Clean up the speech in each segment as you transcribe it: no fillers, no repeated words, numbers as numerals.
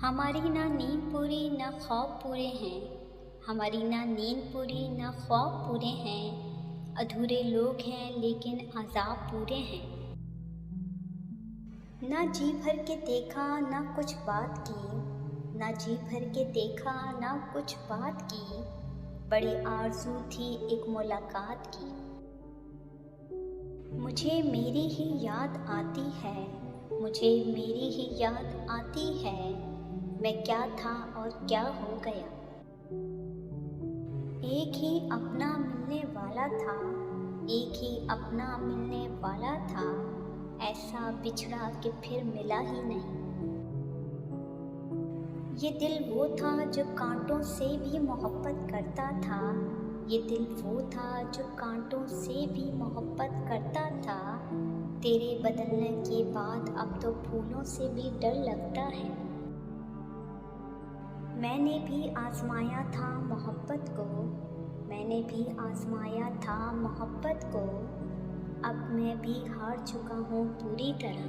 हमारी ना नींद पूरी ना ख्वाब पूरे हैं। हमारी ना नींद पूरी ना ख्वाब पूरे हैं। अधूरे लोग हैं लेकिन अज़ाब पूरे हैं। ना जी भर के देखा ना कुछ बात की। ना जी भर के देखा ना कुछ बात की। बड़ी आरज़ू थी एक मुलाकात की। मुझे मेरी ही याद आती है। मुझे मेरी ही याद आती है। मैं क्या था और क्या हो गया। एक ही अपना मिलने वाला था। एक ही अपना मिलने वाला था। ऐसा बिछड़ा कि फिर मिला ही नहीं। ये दिल वो था जो कांटों से भी मोहब्बत करता था। ये दिल वो था जो कांटों से भी मोहब्बत करता था। तेरे बदलने के बाद अब तो फूलों से भी डर लगता है। मैंने भी आज़माया था मोहब्बत को। मैंने भी आज़माया था मोहब्बत को। अब मैं भी हार चुका हूँ पूरी तरह।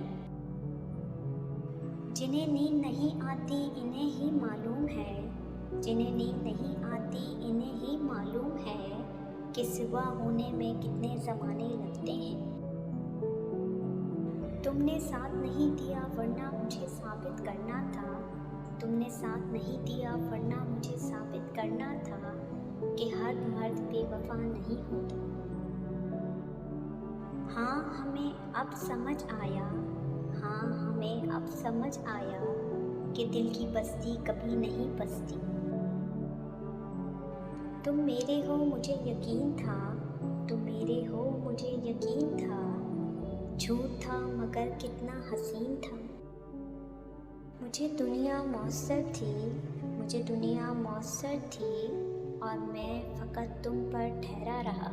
जिन्हें नींद नहीं आती इन्हें ही मालूम है। जिन्हें नींद नहीं आती इन्हें ही मालूम है कि सुबह होने में कितने ज़माने लगते हैं। तुमने साथ नहीं दिया वरना मुझे साबित करना था। तुमने साथ नहीं दिया वरना मुझे साबित करना था कि हर मर्द बेवफा नहीं होता। हाँ हमें अब समझ आया। हाँ हमें अब समझ आया कि दिल की बस्ती कभी नहीं बसती। तुम मेरे हो मुझे यकीन था। तुम मेरे हो मुझे यकीन था। झूठ था मगर कितना हसीन था। मुझे दुनिया मौसर थी। मुझे दुनिया मौसर थी और मैं फ़कत तुम पर ठहरा रहा।